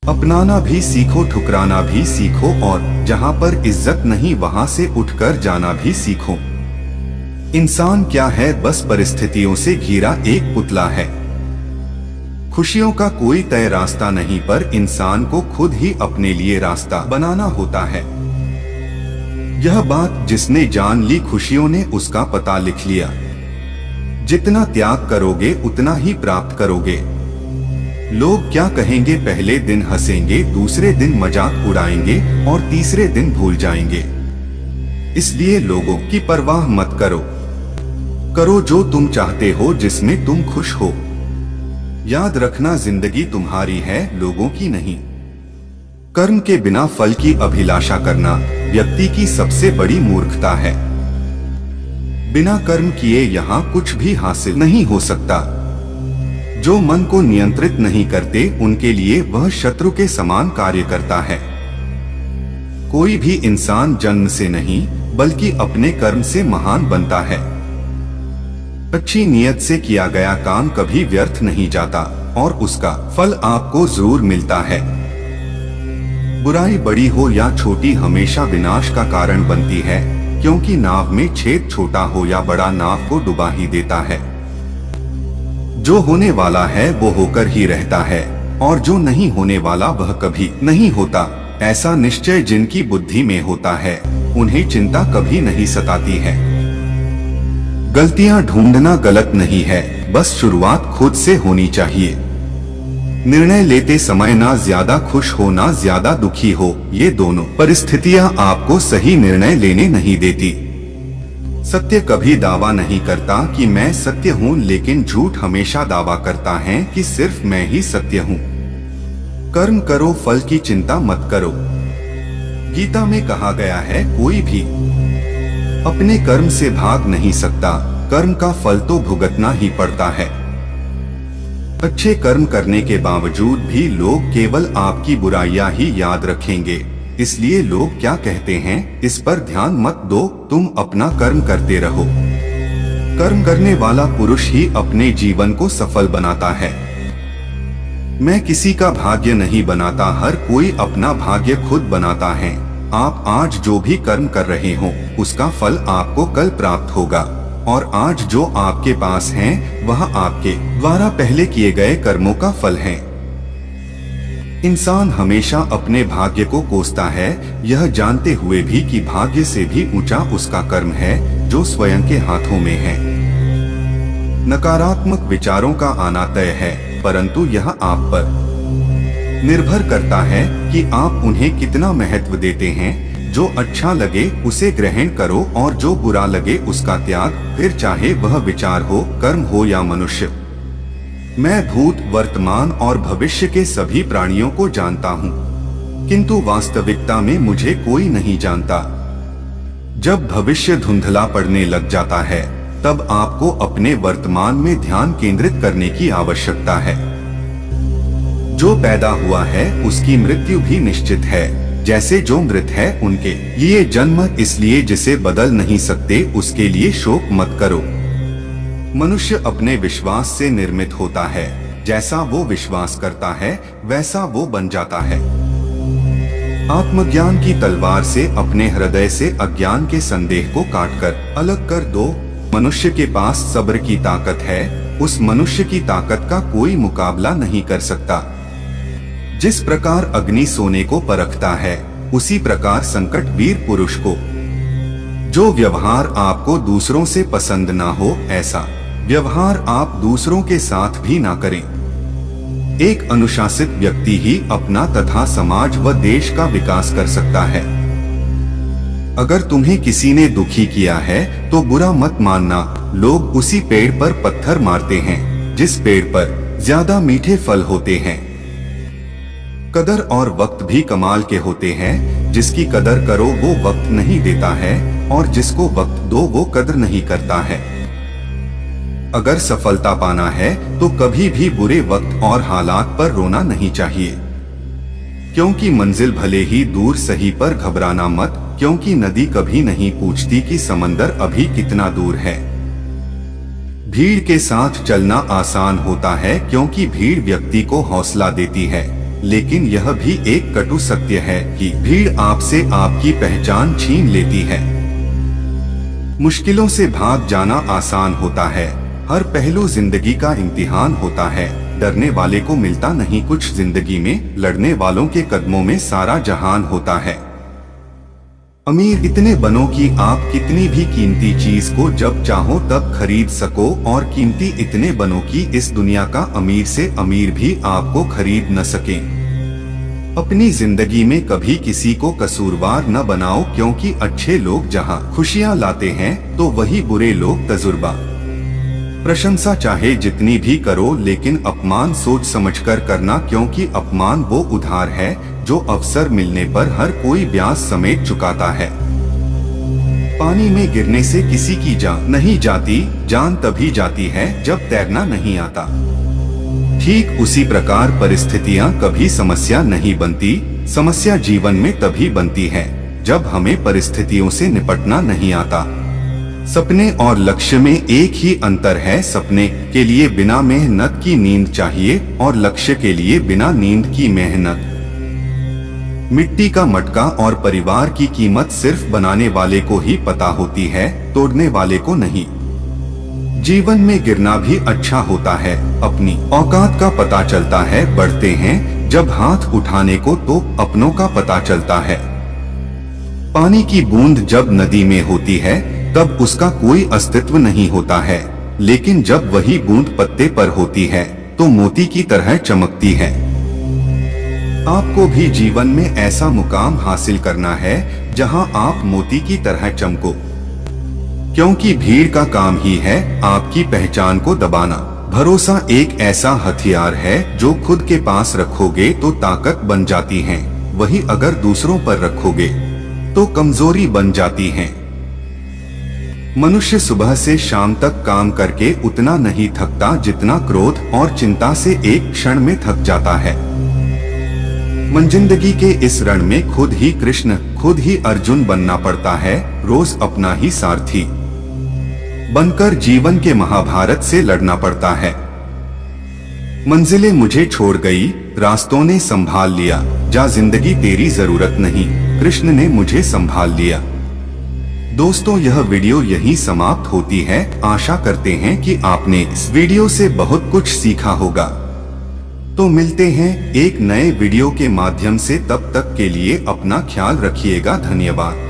अपनाना भी सीखो, ठुकराना भी सीखो, और जहाँ पर इज्जत नहीं वहाँ से उठकर जाना भी सीखो। इंसान क्या है? बस परिस्थितियों से घिरा एक पुतला है। खुशियों का कोई तय रास्ता नहीं, पर इंसान को खुद ही अपने लिए रास्ता बनाना होता है। यह बात जिसने जान ली, खुशियों ने उसका पता लिख लिया। जितना त्याग करोगे उतना ही प्राप्त करोगे। लोग क्या कहेंगे? पहले दिन हंसेंगे, दूसरे दिन मजाक उड़ाएंगे और तीसरे दिन भूल जाएंगे। इसलिए लोगों की परवाह मत करो। करो जो तुम चाहते हो, जिसमें तुम खुश हो। याद रखना, जिंदगी तुम्हारी है, लोगों की नहीं। कर्म के बिना फल की अभिलाषा करना व्यक्ति की सबसे बड़ी मूर्खता है। बिना कर्म किए यहाँ कुछ भी हासिल नहीं हो सकता। जो मन को नियंत्रित नहीं करते, उनके लिए वह शत्रु के समान कार्य करता है। कोई भी इंसान जन्म से नहीं, बल्कि अपने कर्म से महान बनता है। अच्छी नियत से किया गया काम कभी व्यर्थ नहीं जाता और उसका फल आपको जरूर मिलता है। बुराई बड़ी हो या छोटी, हमेशा विनाश का कारण बनती है, क्योंकि नाव में छेद छोटा हो या बड़ा, नाव को डुबा ही देता है। जो होने वाला है वो होकर ही रहता है, और जो नहीं होने वाला वह कभी नहीं होता। ऐसा निश्चय जिनकी बुद्धि में होता है, उन्हें चिंता कभी नहीं सताती है। गलतियां ढूंढना गलत नहीं है, बस शुरुआत खुद से होनी चाहिए। निर्णय लेते समय ना ज्यादा खुश हो ना ज्यादा दुखी हो, ये दोनों परिस्थितियां आपको सही निर्णय लेने नहीं देती। सत्य कभी दावा नहीं करता कि मैं सत्य हूँ, लेकिन झूठ हमेशा दावा करता है कि सिर्फ मैं ही सत्य हूँ। कर्म करो, फल की चिंता मत करो। गीता में कहा गया है, कोई भी अपने कर्म से भाग नहीं सकता, कर्म का फल तो भुगतना ही पड़ता है। अच्छे कर्म करने के बावजूद भी लोग केवल आपकी बुराइयां ही याद रखेंगे। इसलिए लोग क्या कहते हैं, इस पर ध्यान मत दो, तुम अपना कर्म करते रहो। कर्म करने वाला पुरुष ही अपने जीवन को सफल बनाता है। मैं किसी का भाग्य नहीं बनाता, हर कोई अपना भाग्य खुद बनाता है। आप आज जो भी कर्म कर रहे हो, उसका फल आपको कल प्राप्त होगा, और आज जो आपके पास है वह आपके द्वारा पहले किए गए कर्मों का फल है। इंसान हमेशा अपने भाग्य को कोसता है, यह जानते हुए भी कि भाग्य से भी ऊंचा उसका कर्म है जो स्वयं के हाथों में है। नकारात्मक विचारों का आना तय है, परंतु यह आप पर निर्भर करता है कि आप उन्हें कितना महत्व देते हैं। जो अच्छा लगे उसे ग्रहण करो, और जो बुरा लगे उसका त्याग, फिर चाहे वह विचार हो, कर्म हो या मनुष्य। मैं भूत, वर्तमान और भविष्य के सभी प्राणियों को जानता हूँ, किंतु वास्तविकता में मुझे कोई नहीं जानता। जब भविष्य धुंधला पड़ने लग जाता है, तब आपको अपने वर्तमान में ध्यान केंद्रित करने की आवश्यकता है। जो पैदा हुआ है उसकी मृत्यु भी निश्चित है, जैसे जो मृत है उनके लिए जन्म, इसलिए जिसे बदल नहीं सकते उसके लिए शोक मत करो। मनुष्य अपने विश्वास से निर्मित होता है, जैसा वो विश्वास करता है वैसा वो बन जाता है। आत्मज्ञान की तलवार से अपने हृदय से अज्ञान के संदेह को काटकर अलग कर दो। मनुष्य के पास सब्र की ताकत है, उस मनुष्य की ताकत का कोई मुकाबला नहीं कर सकता। जिस प्रकार अग्नि सोने को परखता है, उसी प्रकार संकट वीर पुरुष को। जो व्यवहार आपको दूसरों से पसंद ना हो, ऐसा व्यवहार आप दूसरों के साथ भी ना करें। एक अनुशासित व्यक्ति ही अपना तथा समाज व देश का विकास कर सकता है। अगर तुम्हें किसी ने दुखी किया है तो बुरा मत मानना। लोग उसी पेड़ पर पत्थर मारते हैं जिस पेड़ पर ज्यादा मीठे फल होते हैं। कदर और वक्त भी कमाल के होते हैं। जिसकी कदर करो वो वक्त नहीं देता है, और जिसको वक्त दो वो कदर नहीं करता है। अगर सफलता पाना है तो कभी भी बुरे वक्त और हालात पर रोना नहीं चाहिए, क्योंकि मंजिल भले ही दूर सही, पर घबराना मत, क्योंकि नदी कभी नहीं पूछती कि समंदर अभी कितना दूर है। भीड़ के साथ चलना आसान होता है, क्योंकि भीड़ व्यक्ति को हौसला देती है, लेकिन यह भी एक कटु सत्य है कि भीड़ आपसे आपकी पहचान छीन लेती है। मुश्किलों से भाग जाना आसान होता है। हर पहलू जिंदगी का इम्तिहान होता है। डरने वाले को मिलता नहीं कुछ जिंदगी में, लड़ने वालों के कदमों में सारा जहान होता है। अमीर इतने बनो कि आप कितनी भी कीमती चीज को जब चाहो तब खरीद सको, और कीमती इतने बनो कि इस दुनिया का अमीर से अमीर भी आपको खरीद न सके। अपनी जिंदगी में कभी किसी को कसूरवार न बनाओ, क्योंकि अच्छे लोग जहां खुशियां लाते हैं तो वही बुरे लोग तजुर्बा। प्रशंसा चाहे जितनी भी करो, लेकिन अपमान सोच समझकर करना, क्योंकि अपमान वो उधार है जो अवसर मिलने पर हर कोई ब्याज समेत चुकाता है। पानी में गिरने से किसी की जान नहीं जाती, जान तभी जाती है जब तैरना नहीं आता। ठीक उसी प्रकार परिस्थितियां कभी समस्या नहीं बनती, समस्या जीवन में तभी बनती है जब हमें परिस्थितियों से निपटना नहीं आता। सपने और लक्ष्य में एक ही अंतर है, सपने के लिए बिना मेहनत की नींद चाहिए और लक्ष्य के लिए बिना नींद की मेहनत। मिट्टी का मटका और परिवार की कीमत सिर्फ बनाने वाले को ही पता होती है, तोड़ने वाले को नहीं। जीवन में गिरना भी अच्छा होता है, अपनी औकात का पता चलता है। बढ़ते हैं जब हाथ उठाने को तो अपनों का पता चलता है। पानी की बूंद जब नदी में होती है तब उसका कोई अस्तित्व नहीं होता है, लेकिन जब वही बूंद पत्ते पर होती है तो मोती की तरह चमकती है। आपको भी जीवन में ऐसा मुकाम हासिल करना है जहां आप मोती की तरह चमको, क्योंकि भीड़ का काम ही है आपकी पहचान को दबाना। भरोसा एक ऐसा हथियार है जो खुद के पास रखोगे तो ताकत बन जाती है, वही अगर दूसरों पर रखोगे तो कमजोरी बन जाती है। मनुष्य सुबह से शाम तक काम करके उतना नहीं थकता जितना क्रोध और चिंता से एक क्षण में थक जाता है। जिंदगी के इस रण में खुद ही कृष्ण, खुद ही अर्जुन बनना पड़ता है, रोज अपना ही सारथी बनकर जीवन के महाभारत से लड़ना पड़ता है। मंजिलें मुझे छोड़ गई, रास्तों ने संभाल लिया, जा जिंदगी तेरी जरूरत नहीं, कृष्ण ने मुझे संभाल लिया। दोस्तों, यह वीडियो यहीं समाप्त होती है। आशा करते हैं कि आपने इस वीडियो से बहुत कुछ सीखा होगा। तो मिलते हैं एक नए वीडियो के माध्यम से, तब तक के लिए अपना ख्याल रखिएगा। धन्यवाद।